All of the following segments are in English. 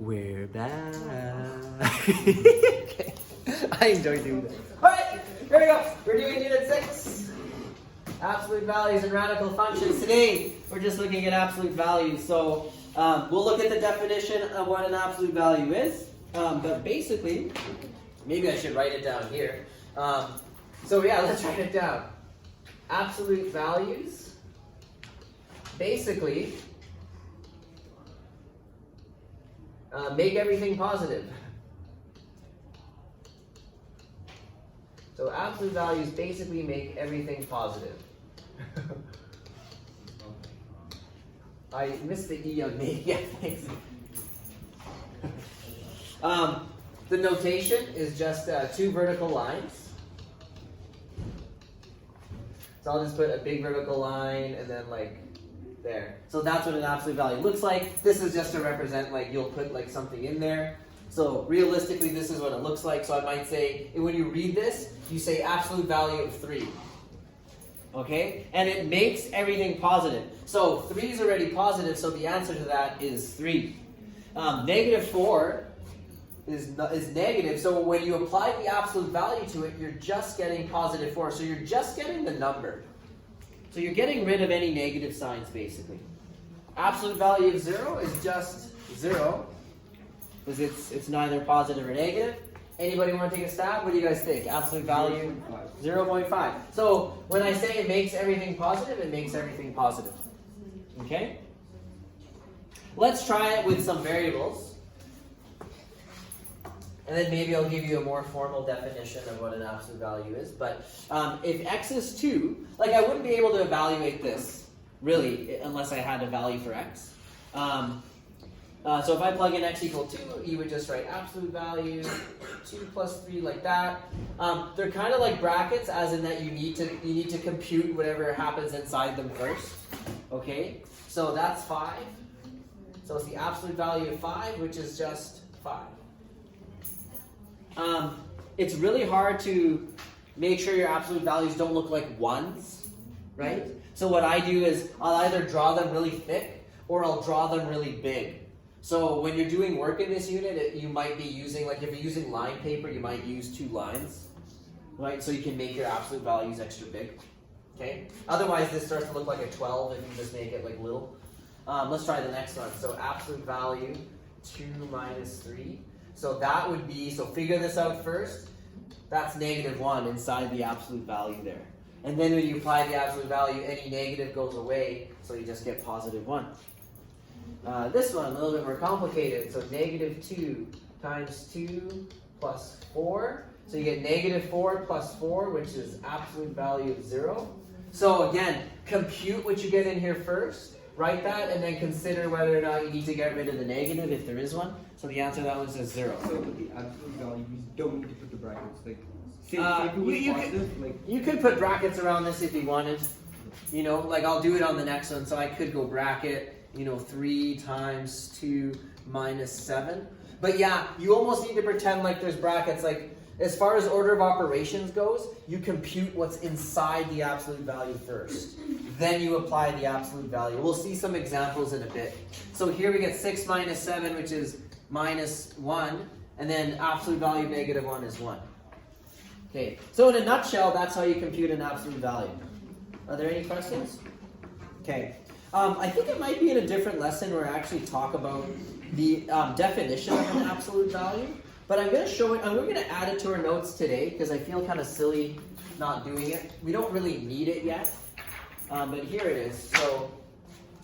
We're back. Okay. I enjoy doing that. Alright, here we go. We're doing Unit 6. Absolute values and radical functions. Today, we're just looking at absolute values. So, we'll look at the definition of what an absolute value is. But basically, maybe I should write it down here. So yeah, let's write it down. Absolute values, basically, make everything positive. So absolute values basically make everything positive. I missed the E on me. Yeah, thanks. The notation is just two vertical lines. So I'll just put a big vertical line and then like there. So that's what an absolute value looks like. This is just to represent like you'll put like something in there. So realistically this is what it looks like. So I might say when you read this, you say absolute value of 3. Okay? And it makes everything positive. So 3 is already positive, so the answer to that is 3. Negative 4 is negative, so when you apply the absolute value to it, you're just getting positive 4. So you're just getting the number. So you're getting rid of any negative signs, basically. Absolute value of 0 is just 0, because it's neither positive or negative. Anybody want to take a stab? What do you guys think? Absolute value? 0.5. So when I say it makes everything positive, it makes everything positive. Okay? Let's try it with some variables. And then maybe I'll give you a more formal definition of what an absolute value is. But if x is 2, like I wouldn't be able to evaluate this, really, unless I had a value for x. So if I plug in x equal 2, you would just write absolute value, 2 plus 3, like that. They're kind of like brackets, as in that you need to compute whatever happens inside them first. Okay? So that's 5. So it's the absolute value of 5, which is just 5. It's really hard to make sure your absolute values don't look like 1s, right? So what I do is I'll either draw them really thick or I'll draw them really big. So when you're doing work in this unit, you might be using, like if you're using line paper, you might use 2 lines, right? So you can make your absolute values extra big, okay? Otherwise, this starts to look like a 12 if you just make it like little. Let's try the next one. So absolute value, 2 minus 3. So that would be, so figure this out first. That's negative 1 inside the absolute value there. And then when you apply the absolute value, any negative goes away, so you just get positive 1. This one, a little bit more complicated. So negative 2 times 2 plus 4. So you get negative 4 plus 4, which is absolute value of 0. So again, compute what you get in here first. Write that and then consider whether or not you need to get rid of the negative if there is one. So the answer to that one is 0. So with the absolute value, you don't need to put the brackets. Like, say you could put brackets around this if you wanted. You know, like I'll do it on the next one. So I could go bracket, 3 times 2 minus 7. But yeah, you almost need to pretend like there's brackets. Like as far as order of operations goes, you compute what's inside the absolute value first. Then you apply the absolute value. We'll see some examples in a bit. So here we get 6 minus 7, which is minus 1. And then absolute value of negative 1 is 1. Okay, so in a nutshell, that's how you compute an absolute value. Are there any questions? Okay. I think it might be in a different lesson where I actually talk about the definition of an absolute value. But I'm going to show it, and we're going to add it to our notes today because I feel kind of silly not doing it. We don't really need it yet. But here it is. So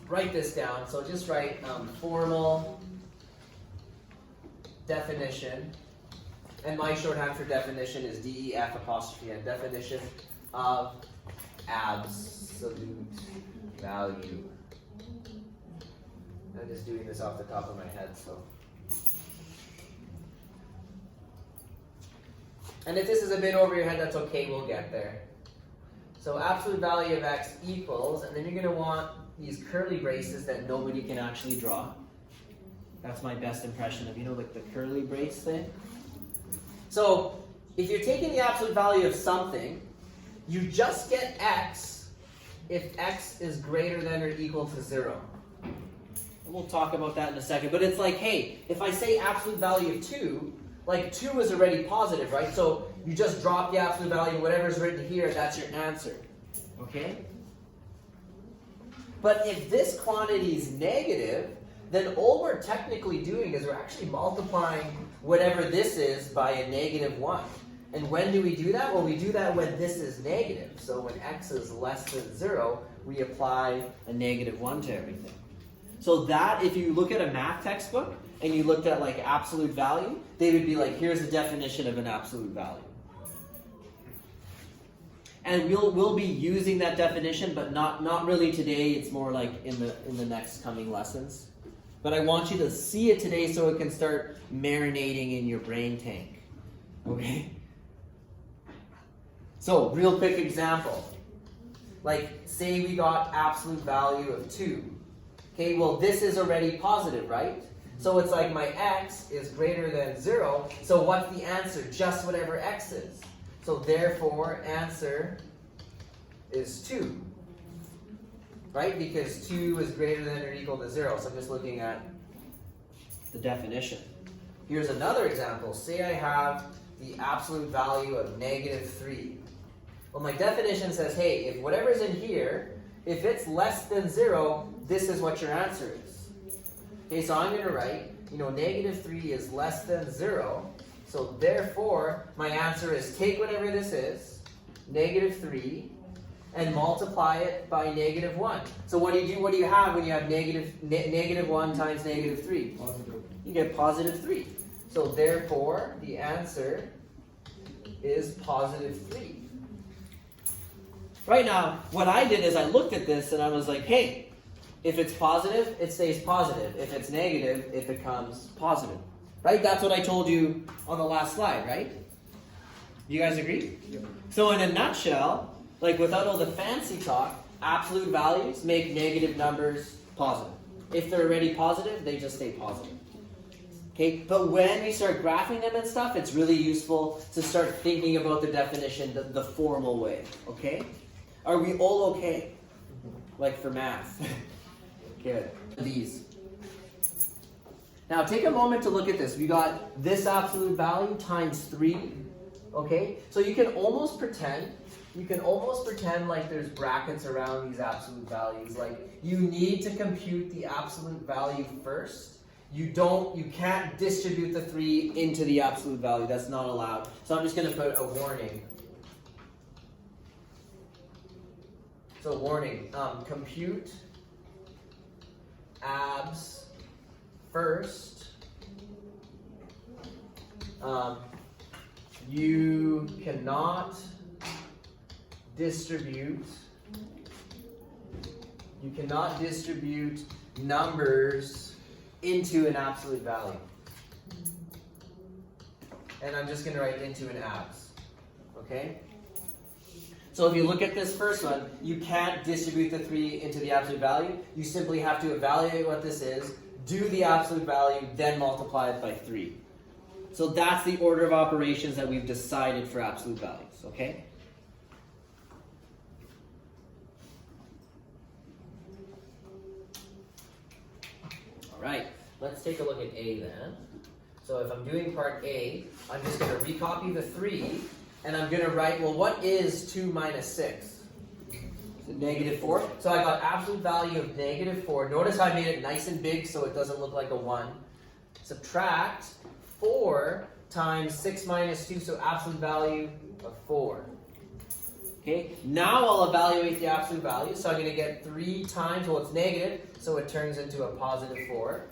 write this down. So just write formal definition. And my shorthand for definition is DEF apostrophe N. Definition of absolute value. I'm just doing this off the top of my head, so. And if this is a bit over your head, that's okay, we'll get there. So absolute value of x equals, and then you're going to want these curly braces that nobody can actually draw. That's my best impression of, like the curly brace thing. So if you're taking the absolute value of something, you just get x if x is greater than or equal to 0. We'll talk about that in a second. But it's like, hey, if I say absolute value of 2, like 2 is already positive, right? So you just drop the absolute value, whatever's written here, that's your answer. Okay? But if this quantity is negative, then all we're technically doing is we're actually multiplying whatever this is by a negative 1. And when do we do that? Well, we do that when this is negative. So when x is less than 0, we apply a negative 1 to everything. So that, if you look at a math textbook and you looked at like absolute value, they would be like, here's the definition of an absolute value. And we'll be using that definition, but not really today. It's more like in the next coming lessons. But I want you to see it today so it can start marinating in your brain tank. Okay? So, real quick example. Like, say we got absolute value of 2. Okay, well this is already positive, right? So it's like my x is greater than 0. So what's the answer? Just whatever x is. So therefore, answer is 2. Right? Because 2 is greater than or equal to 0. So I'm just looking at the definition. Here's another example. Say I have the absolute value of negative 3. Well, my definition says, hey, if whatever's in here, if it's less than 0, this is what your answer is. Okay, so I'm going to write, negative 3 is less than 0. So therefore, my answer is take whatever this is, negative 3, and multiply it by negative 1. So what do you do? What do you have when you have negative 1 times negative 3? Positive. You get positive 3. So therefore, the answer is positive 3. Right now, what I did is I looked at this and I was like, hey, if it's positive, it stays positive. If it's negative, it becomes positive. Right? That's what I told you on the last slide, right? You guys agree? Yep. So in a nutshell, like without all the fancy talk, absolute values make negative numbers positive. If they're already positive, they just stay positive. Okay, but when we start graphing them and stuff, it's really useful to start thinking about the definition the formal way. Okay? Are we all okay? Like for math? Good. These. Now take a moment to look at this. We got this absolute value times 3. Okay? So you can almost pretend like there's brackets around these absolute values. Like you need to compute the absolute value first. You can't distribute the 3 into the absolute value. That's not allowed. So I'm just going to put a warning. So warning, compute abs first. You cannot distribute numbers into an absolute value. And I'm just going to write into an abs. Okay? So if you look at this first one, you can't distribute the 3 into the absolute value. You simply have to evaluate what this is, do the absolute value, then multiply it by 3. So that's the order of operations that we've decided for absolute values. Okay? Alright, let's take a look at A then. So if I'm doing part A, I'm just going to recopy the 3, and I'm going to write, well, what is 2 minus 6? Is it negative 4? So I got absolute value of negative 4. Notice how I made it nice and big so it doesn't look like a 1. Subtract 4 times 6 minus 2, so absolute value of 4. Okay, now I'll evaluate the absolute value. So I'm going to get 3 times, well, it's negative, so it turns into a positive 4.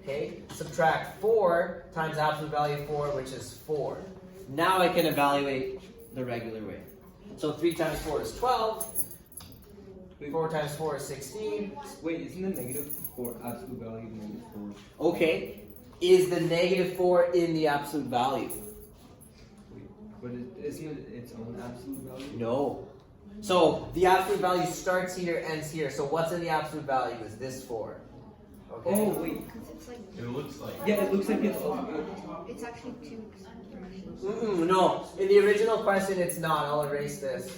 Okay, subtract 4 times absolute value of 4, which is 4. Now I can evaluate the regular way. So 3 times 4 is 12. 4 times 4 is 16. Wait, isn't the negative 4 absolute value negative 4? Okay, is the negative 4 in the absolute value? But isn't it its own absolute value? No. So the absolute value starts here, ends here. So what's in the absolute value is this 4. Okay. Oh, wait. It looks like. Yeah, it looks like it's... It's actually 2 fractions. No, in the original question it's not. I'll erase this.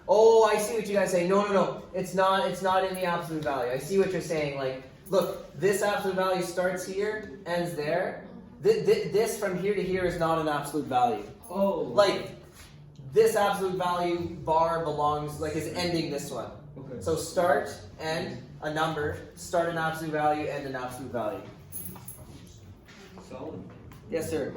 Oh, I see what you guys say. No. It's not in the absolute value. I see what you're saying. Like Look, this absolute value starts here, ends there. This from here to here is not an absolute value. Oh. Like, this absolute value bar belongs, like, is ending this one. Okay. So start, end, a number, start an absolute value, end an absolute value. Solid. Yes, sir.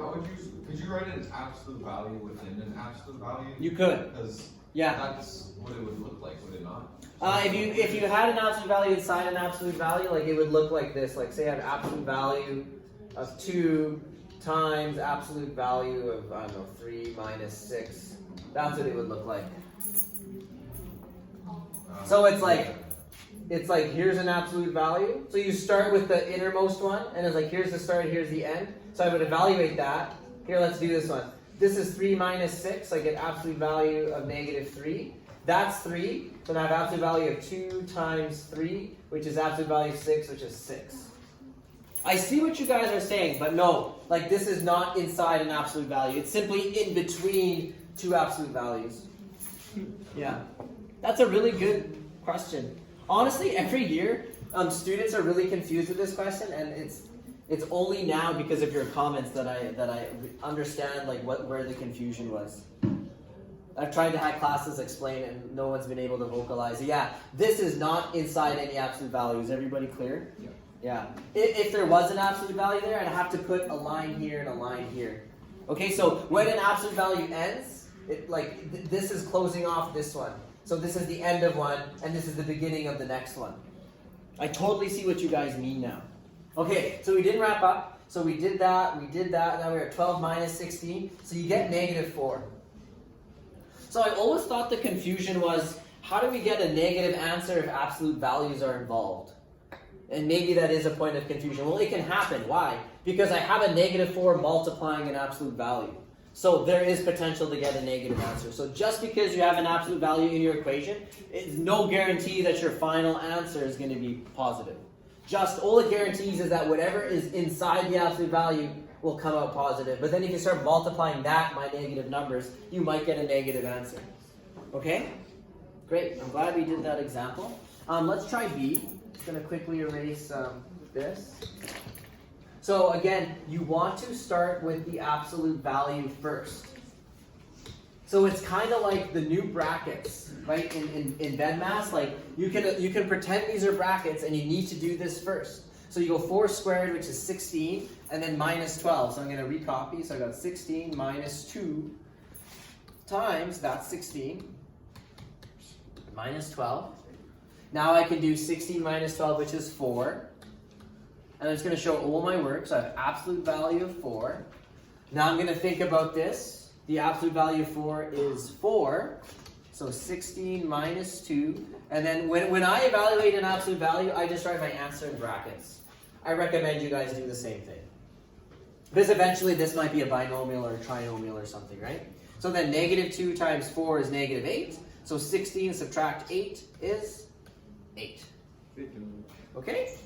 Could you write an absolute value within an absolute value? You could. Because Yeah. that's what it would look like, would it not? If you had an absolute value inside an absolute value, like it would look like this. Like say I have absolute value of 2 times absolute value of, I don't know, 3 minus 6. That's what it would look like. So it's like here's an absolute value. So you start with the innermost one, and it's like here's the start, here's the end. So I would evaluate that. Here, let's do this one. This is 3 minus 6. I get absolute value of -3. That's 3. So now I have absolute value of 2 times 3, which is absolute value of 6, which is 6. I see what you guys are saying, but no, like this is not inside an absolute value. It's simply in between 2 absolute values. Yeah, that's a really good question. Honestly, every year, students are really confused with this question, and it's only now because of your comments that I understand like where the confusion was. I've tried to have classes explain, and no one's been able to vocalize. Yeah, this is not inside any absolute values. Everybody clear? Yeah. Yeah. If there was an absolute value there, I'd have to put a line here and a line here. Okay, so when an absolute value ends, this is closing off this one. So this is the end of one, and this is the beginning of the next one. I totally see what you guys mean now. Okay, so we didn't wrap up. So we did that, now we're at 12 minus 16. So you get -4. So I always thought the confusion was, how do we get a negative answer if absolute values are involved? And maybe that is a point of confusion. Well, it can happen. Why? Because I have a -4 multiplying an absolute value. So there is potential to get a negative answer. So just because you have an absolute value in your equation, it's no guarantee that your final answer is going to be positive. Just all it guarantees is that whatever is inside the absolute value will come out positive. But then if you start multiplying that by negative numbers, you might get a negative answer. Okay? Great. I'm glad we did that example. Let's try B. Just going to quickly erase this. So again, you want to start with the absolute value first. So it's kind of like the new brackets, right? In BEDMAS, like you can pretend these are brackets, and you need to do this first. So you go 4 squared, which is 16, and then minus 12. So I'm going to recopy. So I got 16 minus 2 times, that's 16, minus 12. Now I can do 16 minus 12, which is 4. And I'm just going to show all my work. So I have absolute value of 4. Now I'm going to think about this. The absolute value of 4 is 4. So 16 minus 2. And then when I evaluate an absolute value, I just write my answer in brackets. I recommend you guys do the same thing. Because eventually this might be a binomial or a trinomial or something, right? So then -2 times 4 is -8. So 16 subtract 8 is 8. Okay?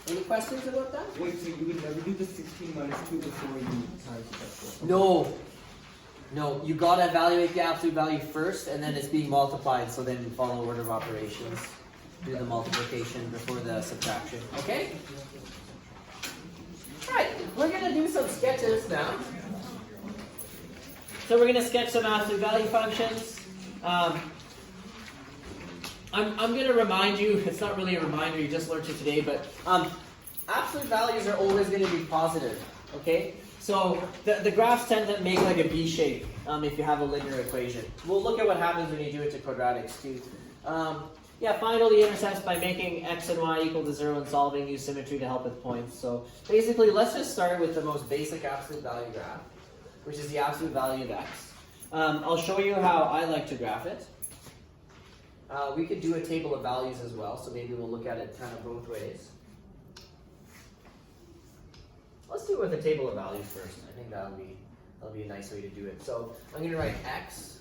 Any questions about that? Wait, so you would never do the 16 minus 2 before you times that? No. No, you gotta evaluate the absolute value first, and then it's being multiplied, so then you follow order of operations. Do the multiplication before the subtraction. Okay? Alright, we're gonna do some sketches now. So we're gonna sketch some absolute value functions. I'm going to remind you, it's not really a reminder, you just learned it today, but absolute values are always going to be positive, okay? So the graphs tend to make like a B shape if you have a linear equation. We'll look at what happens when you do it to quadratics too. Find all the intercepts by making x and y equal to 0 and solving. Use symmetry to help with points. So basically, let's just start with the most basic absolute value graph, which is the absolute value of x. I'll show you how I like to graph it. We could do a table of values as well, so maybe we'll look at it kind of both ways. Let's do it with a table of values first. I think that'll be a nice way to do it. So I'm going to write x,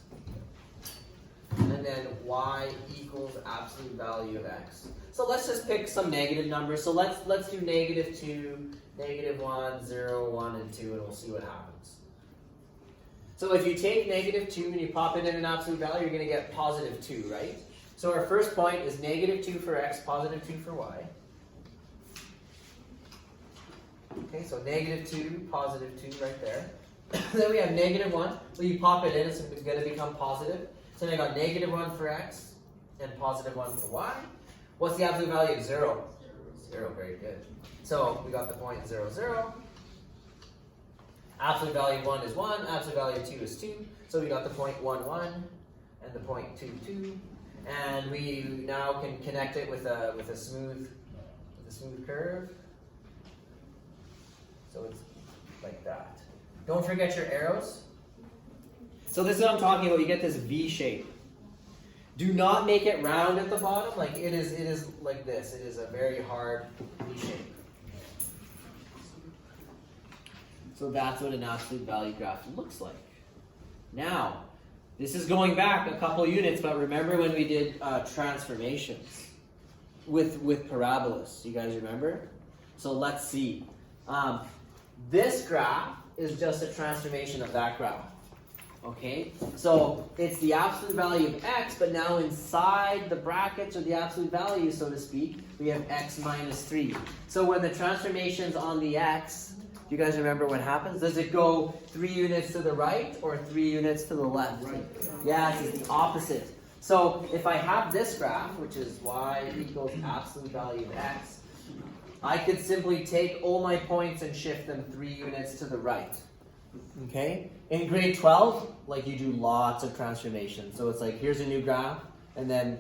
and then y equals absolute value of x. So let's just pick some negative numbers. So let's do -2, -1, 0, 1, and 2, and we'll see what happens. So if you take -2 and you pop it in an absolute value, you're going to get +2, right? So our first point is -2 for x, +2 for y. Okay, so -2, +2 right there. Then we have -1. Well, you pop it in, it's going to become positive. So now I got -1 for x and +1 for y. What's the absolute value of 0? 0, very good. So we got the point 0, 0. Absolute value of 1 is 1, absolute value of 2 is 2. So we got the point 1, 1 and the point 2, 2. And we now can connect it with a smooth curve. So it's like that. Don't forget your arrows. So this is what I'm talking about. You get this V shape. Do not make it round at the bottom. Like it is like this. It is a very hard V shape. So that's what an absolute value graph looks like. Now, this is going back a couple units, but remember when we did transformations with parabolas? You guys remember? So let's see. This graph is just a transformation of that graph. Okay? So it's the absolute value of x, but now inside the brackets, or the absolute value, so to speak, we have x minus 3. So when the transformation's on the x, do you guys remember what happens? Does it go 3 units to the right or 3 units to the left? Right. Yes, it's the opposite. So if I have this graph, which is y equals absolute value of x, I could simply take all my points and shift them 3 units to the right. Okay? In grade 12, like you do lots of transformations. So it's like, here's a new graph, and then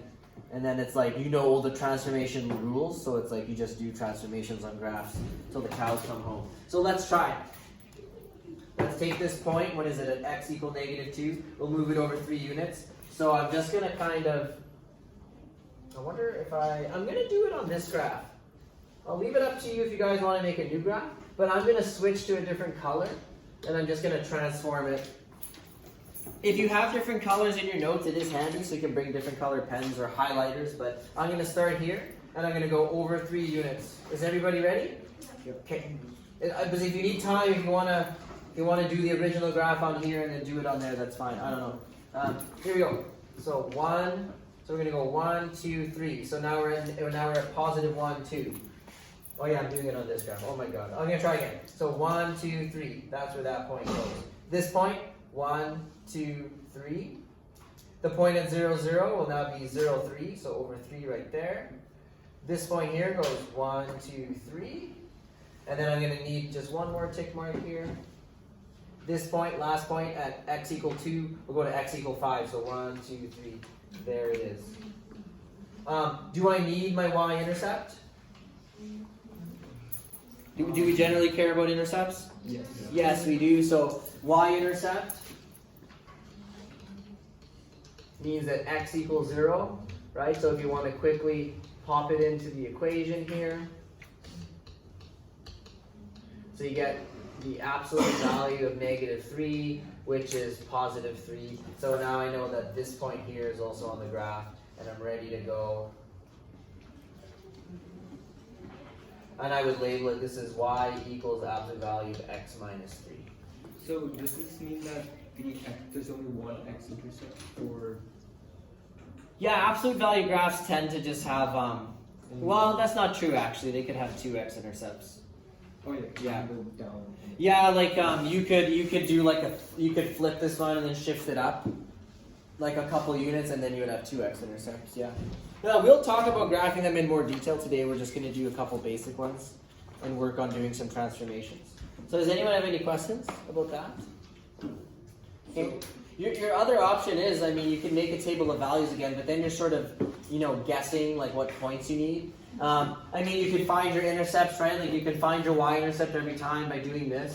it's like, you know all the transformation rules, so it's like you just do transformations on graphs until the cows come home. So let's try. Let's take this point, what is it, at x equal -2, we'll move it over 3 units. So I'm just going to kind of, I wonder if I'm going to do it on this graph. I'll leave it up to you if you guys want to make a new graph, but I'm going to switch to a different color, and I'm just going to transform it. If you have different colors in your notes, it is handy, so you can bring different color pens or highlighters, but I'm going to start here, and I'm going to go over 3 units. Is everybody ready? Yep. Okay. But if you need time, if you want to do the original graph on here and then do it on there, that's fine. I don't know. Here we go. So we're going to go 1, 2, 3. So now we're at +1, 2. Oh yeah, I'm doing it on this graph. Oh my god. I'm going to try again. So 1, 2, 3. That's where that point goes. This point, 1, 2, 3. The point at 0, 0 will now be 0, 3. So over 3 right there. This point here goes 1, 2, 3. And then I'm going to need just one more tick mark here. This point, last point at x equal 2, we'll go to x equal 5. So 1, 2, 3. There it is. Do I need my y-intercept? Do we generally care about intercepts? Yes. Yes, we do. So y-intercept means that x equals 0, right? So if you want to quickly pop it into the equation here. So you get the absolute value of -3, which is +3. So now I know that this point here is also on the graph, and I'm ready to go. And I would label it, this is y equals absolute value of x minus 3. So does this mean that there's only one x-intercept, or? Yeah, absolute value graphs tend to just have, well, that's not true actually. They could have 2 x-intercepts. Oh yeah. Yeah. Go down. Yeah, like you could do like you could flip this one and then shift it up like a couple units, and then you would have 2 x-intercepts. Yeah. Now we'll talk about graphing them in more detail today. We're just going to do a couple basic ones and work on doing some transformations. So does anyone have any questions about that? Okay. Your other option is, I mean, you can make a table of values again, but then you're sort of, guessing like what points you need. I mean, you can find your intercepts, right? Like you can find your y-intercept every time by doing this.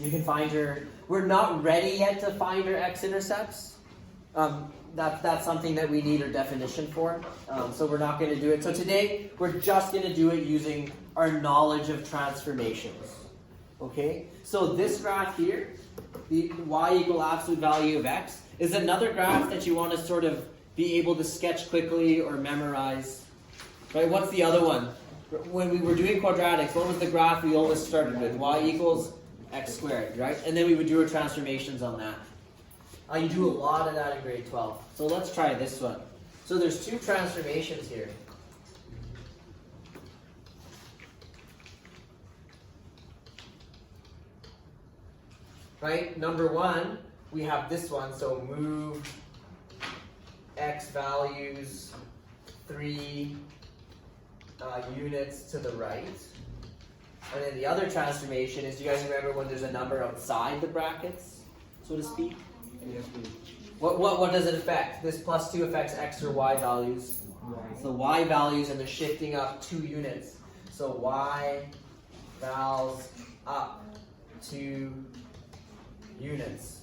You can find we're not ready yet to find our x-intercepts. That's something that we need our definition for. So we're not going to do it. So today, we're just going to do it using our knowledge of transformations. Okay? So this graph here, the y equal absolute value of x, is another graph that you want to sort of be able to sketch quickly or memorize. Right? What's the other one? When we were doing quadratics, what was the graph we always started with? Y equals x squared, right? And then we would do our transformations on that. You do a lot of that in grade 12. So let's try this one. So there's two transformations here. Right? Number one, we have this one, so move x values 3 units to the right. And then the other transformation is, do you guys remember when there's a number outside the brackets, so to speak? Yes, please. What does it affect? This plus 2 affects x or y values. It's the y values, and they're shifting up 2 units. So y vals up 2 units.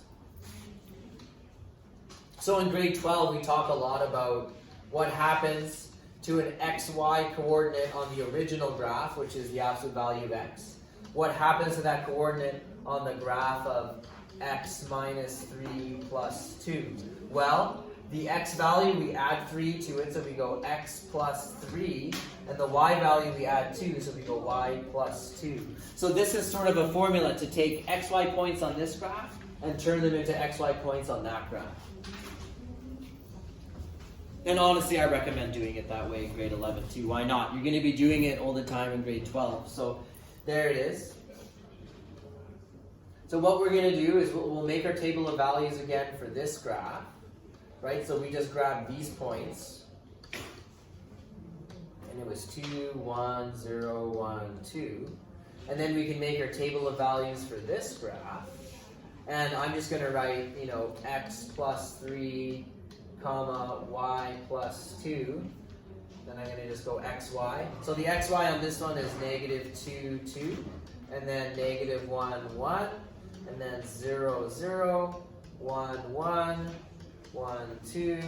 So in grade 12, we talk a lot about what happens to an xy coordinate on the original graph, which is the absolute value of x. What happens to that coordinate on the graph of x minus 3 plus 2? Well, the x value, we add 3 to it, so we go x plus 3, and the y value we add 2, so we go y plus 2. So this is sort of a formula to take xy points on this graph and turn them into xy points on that graph. And honestly, I recommend doing it that way in grade 11 too. Why not? You're going to be doing it all the time in grade 12. So there it is. So what we're going to do is we'll make our table of values again for this graph. Right? So we just grab these points. And it was 2, 1, 0, 1, 2. And then we can make our table of values for this graph. And I'm just going to write, x plus 3, comma, y plus 2. Then I'm going to just go xy. So the xy on this one is negative 2, 2. And then negative 1, 1. And then 0, 0, 1, 1, 1, 2.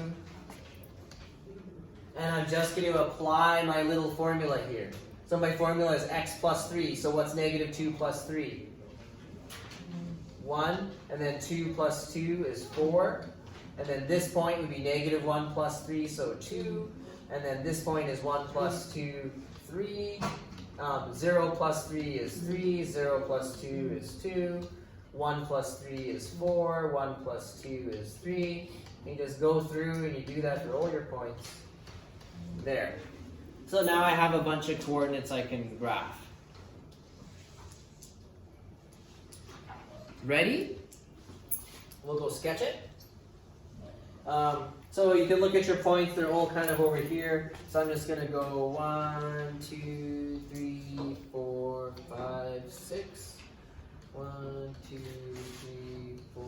And I'm just going to apply my little formula here. So my formula is x plus 3. So what's negative 2 plus 3? 1. And then 2 plus 2 is 4. And then this point would be negative 1 plus 3, so 2. And then this point is 1 plus 2, 3. 0 plus 3 is 3. 0 plus 2 is 2. 1 plus 3 is 4. 1 plus 2 is 3. And you just go through and you do that for all your points. There. So now I have a bunch of coordinates I can graph. Ready? We'll go sketch it. So you can look at your points, they're all kind of over here. So I'm just going to go 1, 2, 3, 4, 5, 6. 1, 2, 3, 4,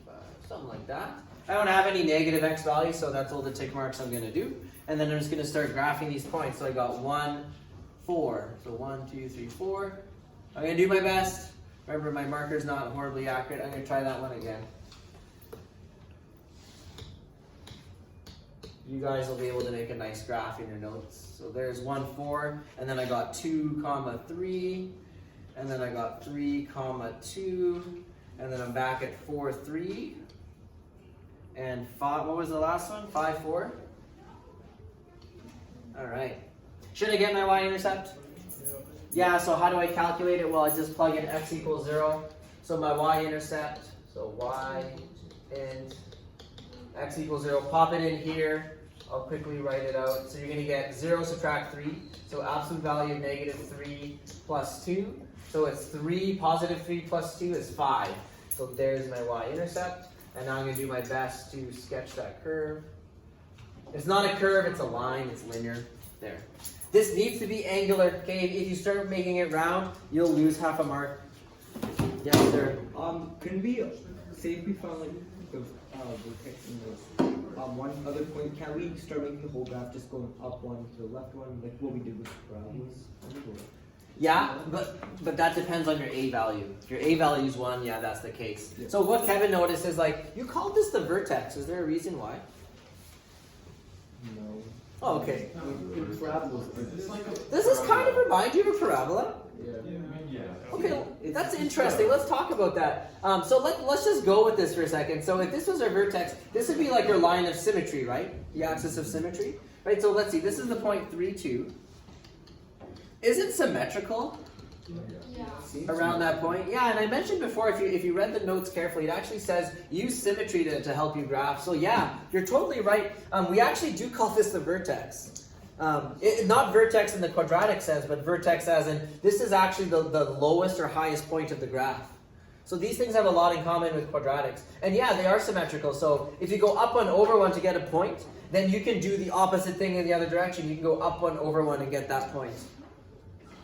5, something like that. I don't have any negative x values, so that's all the tick marks I'm going to do. And then I'm just going to start graphing these points. So I got 1, 4. So 1, 2, 3, 4. I'm going to do my best. Remember, my marker's not horribly accurate. I'm going to try that one again. You guys will be able to make a nice graph in your notes. So there's 1, 4, and then I got 2, 3, and then I got 3, 2, and then I'm back at 4, 3, and 5. What was the last one? 5, 4. All right. Should I get my y-intercept? Yeah. So how do I calculate it? Well, I just plug in x equals 0. So my y-intercept. So y and x equals 0. Pop it in here. I'll quickly write it out. So you're going to get 0 subtract 3. So absolute value of negative 3 plus 2. So it's 3, positive 3 plus 2 is 5. So there's my y-intercept. And now I'm going to do my best to sketch that curve. It's not a curve, it's a line, it's linear. There. This needs to be angular. Okay, if you start making it round, you'll lose half a mark. Yes, sir. Can we say if we found like the vertex in this one other point, can we start making the whole graph just going up one to the left one, like what we did with parabolas? Yeah, but that depends on your A value. If your A value is 1, yeah, that's the case. Yeah. So what Kevin noticed is like, you called this the vertex. Is there a reason why? No. Oh, okay. In parabolas, Does this kind of remind you of a parabola? Yeah. Okay, that's interesting. Let's talk about that. So let's just go with this for a second. So if this was our vertex, this would be like your line of symmetry, right? The axis of symmetry, right? So let's see. This is the point 3, 2. Is it symmetrical? Around that point, yeah. And I mentioned before, if you read the notes carefully, it actually says use symmetry to help you graph. So yeah, you're totally right. We actually do call this the vertex. Not vertex in the quadratic sense, but vertex as in this is actually the lowest or highest point of the graph. So these things have a lot in common with quadratics. And yeah, they are symmetrical. So if you go up one over one to get a point, then you can do the opposite thing in the other direction. You can go up one over one and get that point.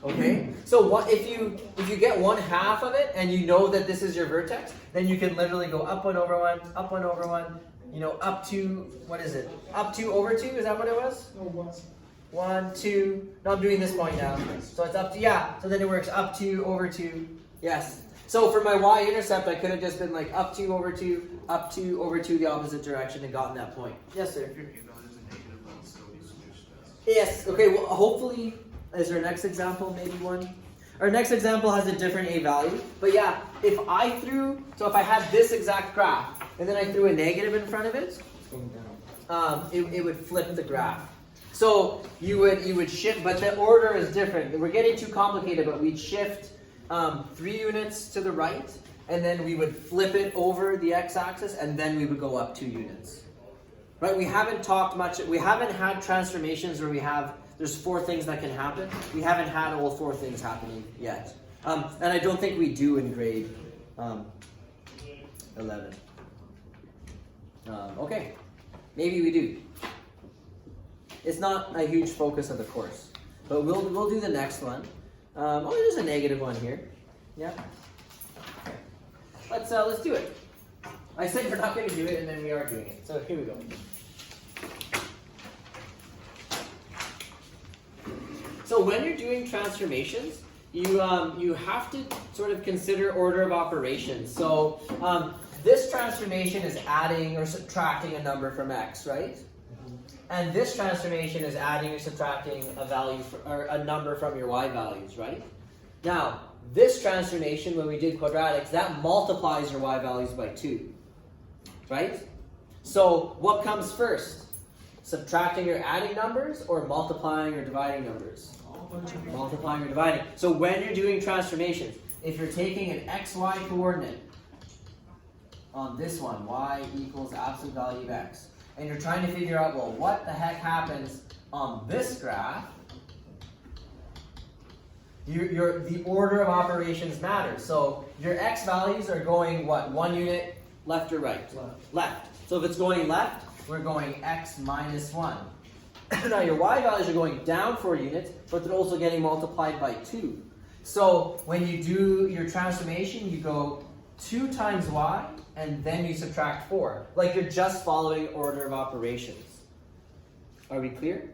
Okay? So what if you get 1/2 of it and you know that this is your vertex, then you can literally go up one over one, you know, up to, what is it? Up 2 over 2, is that what it was? No, once. 1, 2, no, I'm doing this point now. So it's up to, yeah, so then it works up 2 over 2, yes. So for my y-intercept, I could have just been like up 2 over 2, up 2 over 2 the opposite direction and gotten that point. Yes, sir? If your new value is a negative, that would still be switched as. Yes, okay, well, hopefully, is there a next example, maybe one? Our next example has a different a value, but yeah, if I had this exact graph, and then I threw a negative in front of it, It's going down. it would flip the graph. So you would shift, but the order is different. We're getting too complicated, but we'd shift 3 units to the right, and then we would flip it over the x-axis, and then we would go up 2 units. Right? We haven't talked much. We haven't had transformations where there's 4 things that can happen. We haven't had all 4 things happening yet, and I don't think we do in grade 11. Okay, maybe we do. It's not a huge focus of the course, but we'll do the next one. Oh, there's a negative one here. Yeah. Okay. Let's do it. I said we're not going to do it, and then we are doing it. So here we go. So when you're doing transformations, you have to sort of consider order of operations. So this transformation is adding or subtracting a number from x, right? And this transformation is adding or subtracting a value or a number from your y values, right? Now, this transformation, when we did quadratics, that multiplies your y values by 2, right? So what comes first? Subtracting or adding numbers, or multiplying or dividing numbers? Multiplying or dividing. So when you're doing transformations, if you're taking an xy coordinate on this one, y equals absolute value of x, and you're trying to figure out, well, what the heck happens on this graph, the order of operations matters. So your x values are going, what, 1 unit left or right? Left. So if it's going left, we're going x minus 1. Now your y values are going down 4 units, but they're also getting multiplied by 2. So when you do your transformation, you go 2 times y, and then you subtract 4. Like you're just following order of operations. Are we clear?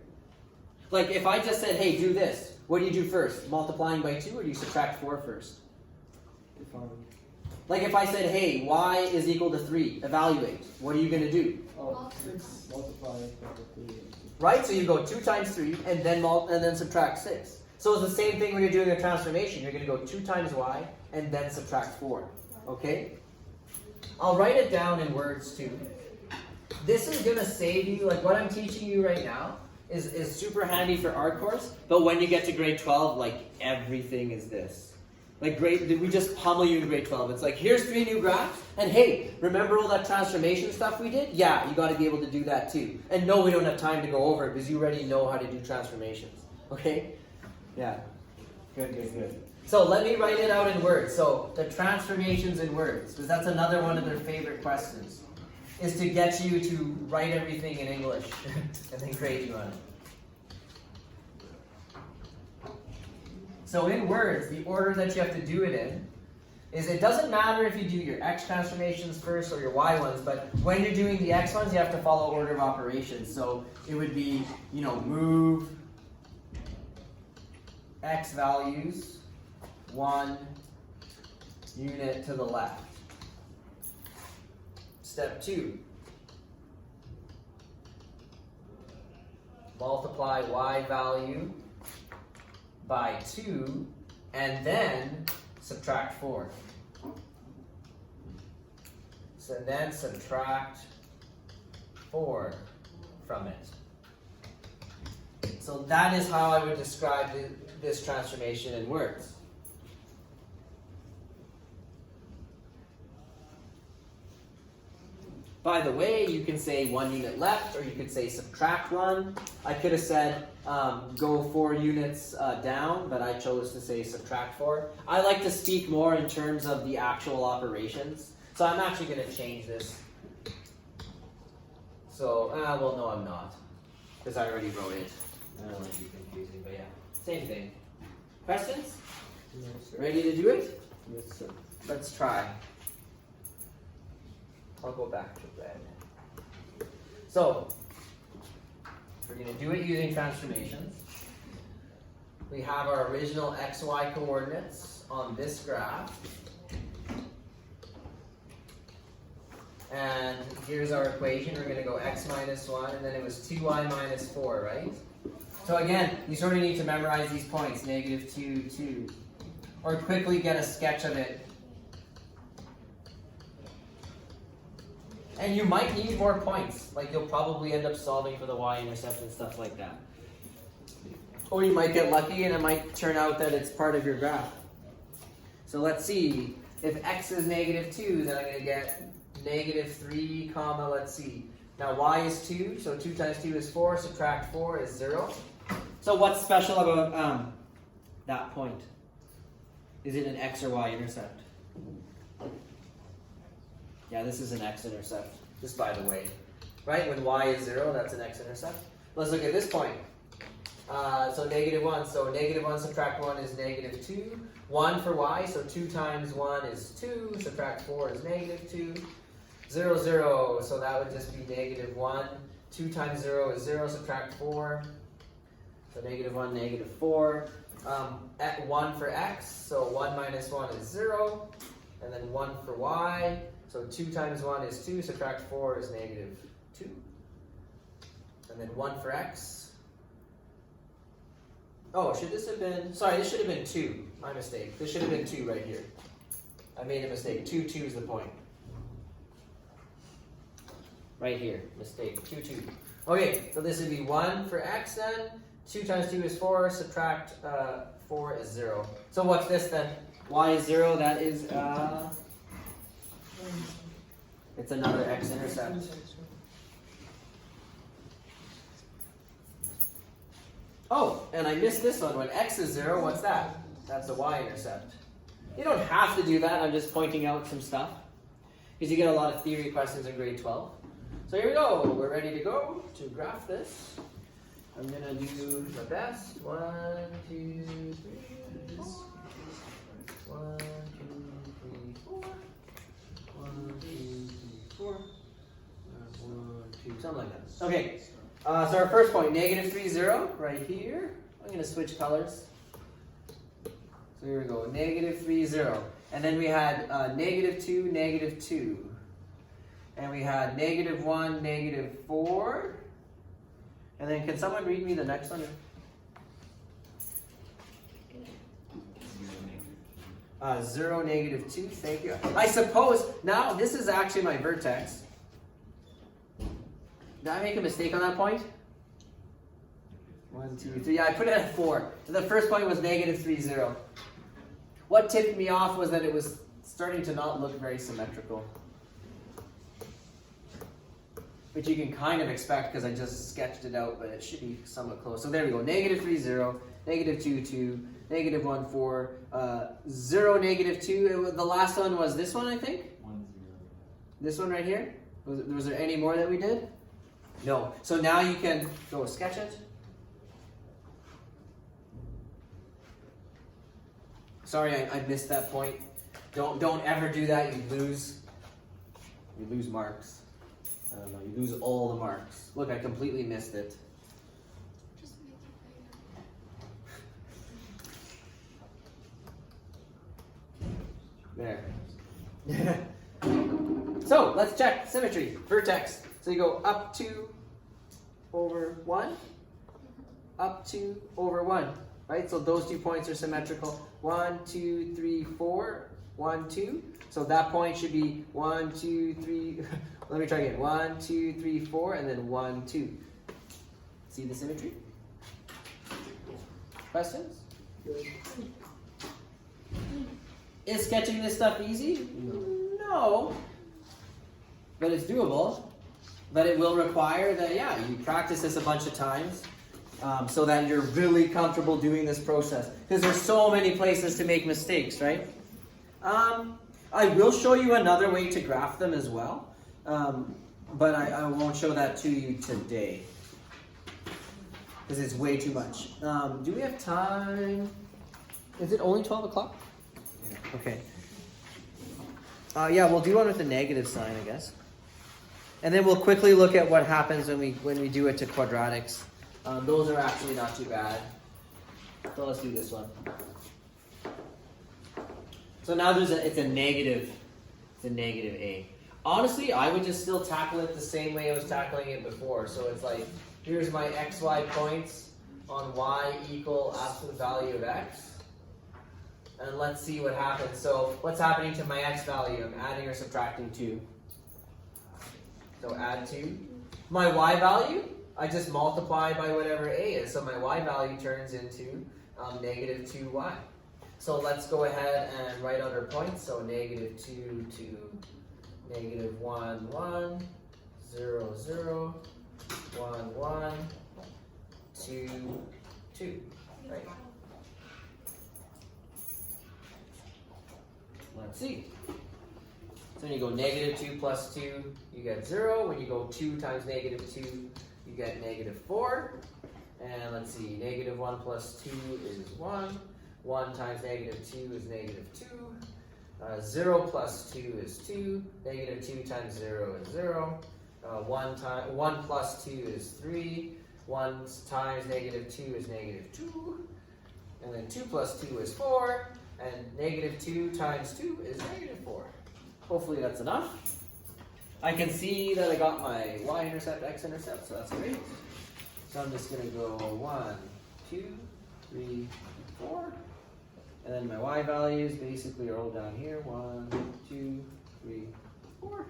Like if I just said, hey, do this, what do you do first? Multiplying by 2, or do you subtract 4 first? Like if I said, hey, y is equal to 3, evaluate, what are you going to do? Oh, 6 multiplied by 3. Right? So you go 2 times 3 and then subtract 6. So it's the same thing when you're doing a transformation. You're going to go 2 times y and then subtract 4. Okay? I'll write it down in words too. This is going to save you, like what I'm teaching you right now is super handy for our course, but when you get to grade 12, like everything is this. Like we just pummel you in grade 12. It's like, here's 3 new graphs, and hey, remember all that transformation stuff we did? Yeah, you got to be able to do that too. And no, we don't have time to go over it because you already know how to do transformations. Okay? Yeah. Good. So let me write it out in words. So the transformations in words, because that's another one of their favorite questions, is to get you to write everything in English and then grade you on it. So in words, the order that you have to do it in is, it doesn't matter if you do your x transformations first or your y ones, but when you're doing the x ones, you have to follow order of operations. So it would be, move x values 1 unit to the left. Step 2. Multiply y value by 2 and then subtract 4. So then subtract 4 from it. So that is how I would describe this transformation in words. By the way, you can say 1 unit left, or you could say subtract 1. I could have said go 4 units down, but I chose to say subtract 4. I like to speak more in terms of the actual operations. So I'm actually going to change this. So, well, no, I'm not, because I already wrote it. I don't want to be confusing, but yeah, same thing. Questions? No, sir. Ready to do it? Yes, sir. Let's try. I'll go back to red. So, we're going to do it using transformations. We have our original xy coordinates on this graph. And here's our equation. We're going to go x minus 1, and then it was 2y minus 4, right? So again, you sort of need to memorize these points, -2, 2. Or quickly get a sketch of it. And you might need more points. Like you'll probably end up solving for the y-intercept and stuff like that. Or you might get lucky and it might turn out that it's part of your graph. So let's see. If x is -2, then I'm going to get -3, comma, let's see. Now y is 2, so 2 times 2 is 4, subtract 4 is 0. So what's special about that point? Is it an x or y intercept? Yeah, this is an x-intercept, just by the way. Right, when y is 0, that's an x-intercept. Let's look at this point. So -1, so -1 subtract 1 is -2. 1 for y, so 2 times 1 is 2, subtract 4 is -2. 0, 0, so that would just be -1. 2 times 0 is 0, subtract 4. So -1, -4. 1 for x, so 1 minus 1 is 0. And then 1 for y, so 2 times 1 is 2, subtract 4 is -2. And then 1 for x. Oh, should this have been, sorry, this should have been 2. My mistake. This should have been 2 right here. I made a mistake. 2, 2 is the point. Right here. Mistake. 2, 2. Okay, so this would be 1 for x then. 2 times 2 is 4. Subtract 4 is 0. So what's this then? Y is 0. That is, it's another x-intercept. Oh, and I missed this one. When x is 0, what's that? That's a y-intercept. You don't have to do that. I'm just pointing out some stuff. Because you get a lot of theory questions in grade 12. So here we go. We're ready to go to graph this. I'm going to do the best. 1, 2, 3. 1, 2, 3, 4. 1, 2, 3, 4. 1, 2, something like that. Okay. So our first point, -3, 0, right here. I'm going to switch colors. So here we go, -3, 0. And then we had -2, -2. And we had -1, -4. And then can someone read me the next one? 0, -2, thank you. I suppose, now this is actually my vertex. Did I make a mistake on that point? 1, 2, 3. Yeah, I put it at 4. So the first point was -3, 0. What tipped me off was that it was starting to not look very symmetrical. Which you can kind of expect because I just sketched it out, but it should be somewhat close. So there we go. -3, 0, -2, 2, -1, 4, 0, -2. The last one was this one, I think? 1, 0. This one right here? Was there any more that we did? No. So now you can go sketch it. Sorry, I missed that point. Don't ever do that. You lose marks. I don't know. You lose all the marks. Look, I completely missed it. Just make it There. So let's check symmetry. Vertex. So you go up 2 over 1, up 2 over 1, right? So those 2 points are symmetrical. 1, 2, 3, 4, 1, 2. So that point should be 1, 2, 3. Let me try again. 1, 2, 3, 4, and then 1, 2. See the symmetry? Questions? Is sketching this stuff easy? No. but it's doable. But it will require that, yeah, you practice this a bunch of times so that you're really comfortable doing this process. Because there's so many places to make mistakes, right? I will show you another way to graph them as well, but I won't show that to you today because it's way too much. Do we have time? Is it only 12 o'clock? Yeah. Okay. Yeah, we'll do one with the negative sign, I guess. And then we'll quickly look at what happens when we do it to quadratics. Those are actually not too bad. So let's do this one. So now it's a negative a. Honestly, I would just still tackle it the same way I was tackling it before. So it's like, here's my xy points on y equal absolute value of x. And let's see what happens. So what's happening to my x value? I'm adding or subtracting 2. So add 2. My y value, I just multiply by whatever a is. So my y value turns into negative 2y. So let's go ahead and write out our points. So negative 2, 2, negative 1, 1, 0, 0, 1, 1, 2, 2. Right? Let's see. So when you go negative 2 plus 2, you get 0. When you go 2 times negative 2, you get negative 4. And let's see, negative 1 plus 2 is 1. 1 times negative 2 is negative 2. 0 plus 2 is 2. Negative 2 times 0 is 0. 1 plus 2 is 3. 1 times negative 2 is negative 2. And then 2 plus 2 is 4. And negative 2 times 2 is negative 4. Hopefully that's enough. I can see that I got my y-intercept, x-intercept, so that's great. So I'm just going to go 1, 2, 3, 4. And then my y values basically are all down here. 1, 2, 3, 4.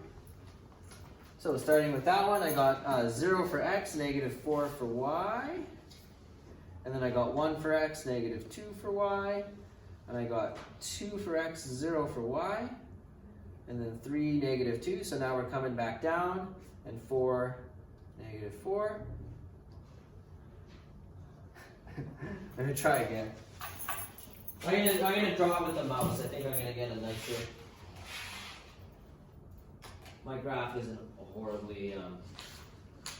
So starting with that one, I got 0 for x, negative 4 for y. And then I got 1 for x, negative 2 for y. And I got 2 for x, 0 for y. And then 3, negative 2. So now we're coming back down. And 4, negative 4. I'm going to try again. I'm gonna draw it with the mouse. I think I'm gonna get a nicer. My graph isn't horribly.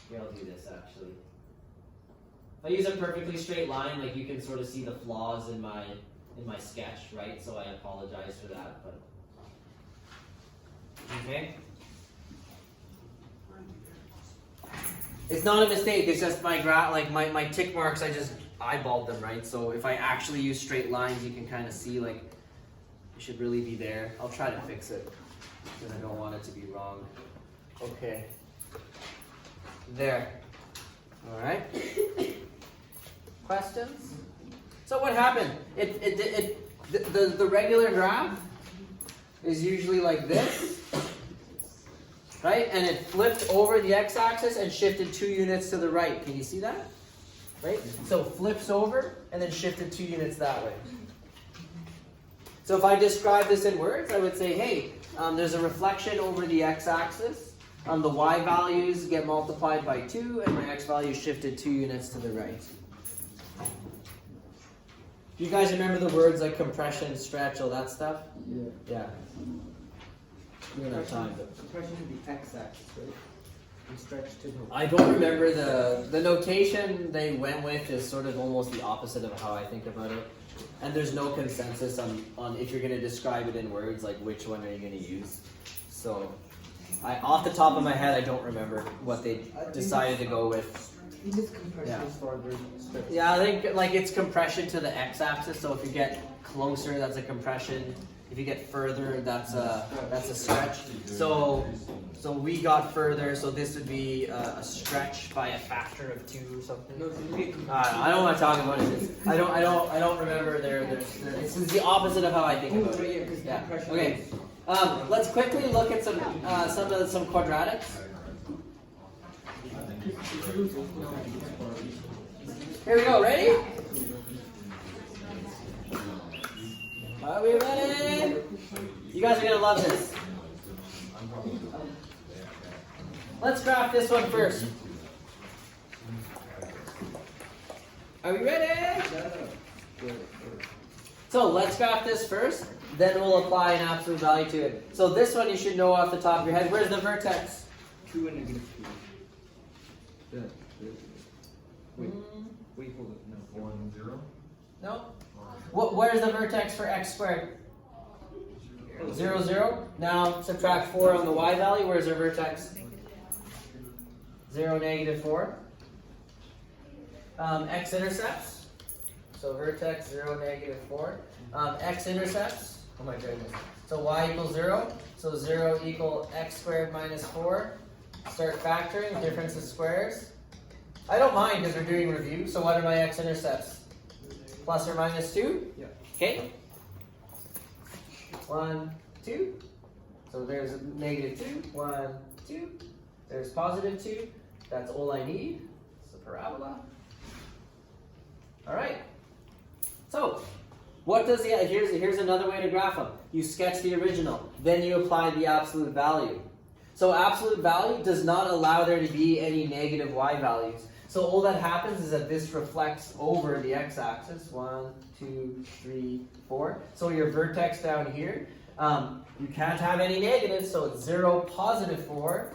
Here, I'll do this actually. If I use a perfectly straight line, like you can sort of see the flaws in my sketch, right? So I apologize for that, but okay. It's not a mistake. It's just my graph, like my tick marks. I just eyeballed them, right? So if I actually use straight lines, you can kind of see like it should really be there. I'll try to fix it because I don't want it to be wrong. Okay. There. All right. Questions? So what happened? The regular graph is usually like this, right? And it flipped over the x-axis and shifted 2 units to the right. Can you see that? Right? So flips over and then shifted 2 units that way. So if I describe this in words, I would say, hey, there's a reflection over the x-axis. The y values get multiplied by 2 and my x values shifted 2 units to the right. Do you guys remember the words like compression, stretch, all that stuff? Yeah. We don't have time. Compression to the x-axis, right? And stretch to the... I don't remember the notation they went with is sort of almost the opposite of how I think about it. And there's no consensus on if you're going to describe it in words, like which one are you going to use. So, off the top of my head, I don't remember what they decided to go with. You just compression is farther. Yeah, I think like it's compression to the x-axis. So if you get closer, that's a compression. If you get further, that's a stretch. So we got further. So this would be a stretch by a factor of 2 or something. I don't want to talk about it. I don't remember this is the opposite of how I think about it. Yeah. Okay. Let's quickly look at some quadratics. Here we go. Ready? Are we ready? You guys are gonna love this. let's graph this one first. Are we ready? So let's graph this first, then we'll apply an absolute value to it. So this one you should know off the top of your head. Where's the vertex? 2 and -2. Wait, hold it. No. 1, 0. No? Where's the vertex for x squared? 0, 0. Now subtract 4 on the y value. Where's our vertex? 0, -4. X intercepts. So vertex 0, -4. X intercepts. Oh my goodness. So y equals 0. So 0 equal x squared minus 4. Start factoring. Difference of squares. I don't mind because we're doing review. So what are my x intercepts? Plus or minus 2? Yeah. Okay. 1, 2. So there's -2. 1, 2. There's positive 2. That's all I need. It's a parabola. All right. So, what does the here's another way to graph them. You sketch the original, then you apply the absolute value. So absolute value does not allow there to be any negative y values. So all that happens is that this reflects over the x-axis. 1, 2, 3, 4. So your vertex down here, you can't have any negatives, so it's 0, positive 4.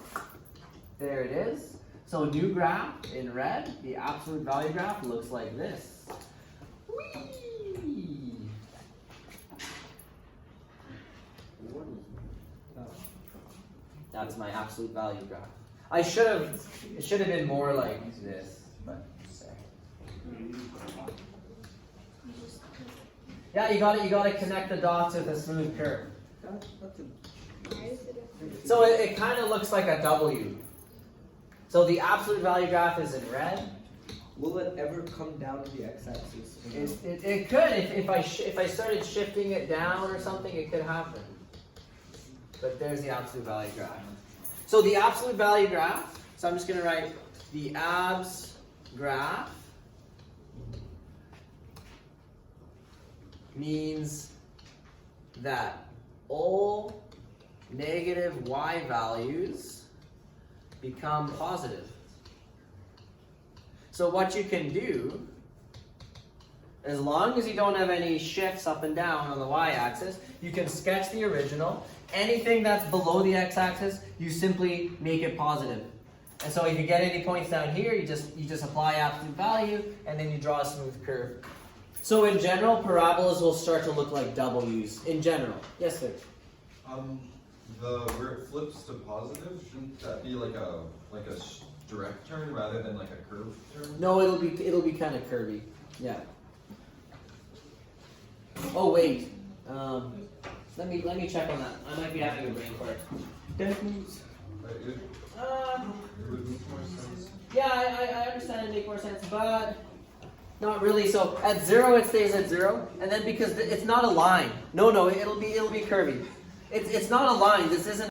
There it is. So new graph in red, the absolute value graph looks like this. Whee! That's my absolute value graph. It should have been more like this, but yeah, you got to connect the dots with a smooth curve. So it kind of looks like a W. So the absolute value graph is in red. Will it ever come down to the x-axis? It could if I started shifting it down or something, it could happen. But there's the absolute value graph. So the absolute value graph. So I'm just going to write the abs graph means that all negative y values become positive. So what you can do, as long as you don't have any shifts up and down on the y-axis, you can sketch the original. Anything that's below the x-axis, you simply make it positive. And so if you get any points down here, you just apply absolute value, and then you draw a smooth curve. So in general, parabolas will start to look like W's. In general. Yes, sir? Where it flips to positive, shouldn't that be like a direct turn rather than like a curved turn? No, it'll be kind of curvy. Yeah. Oh wait. Let me check on that. I might be having a brain fart. That means It would make more sense. Yeah, I understand it make more sense, but not really. So at 0 it stays at 0, and then because it's not a line. No, it'll be curvy. It's not a line. This isn't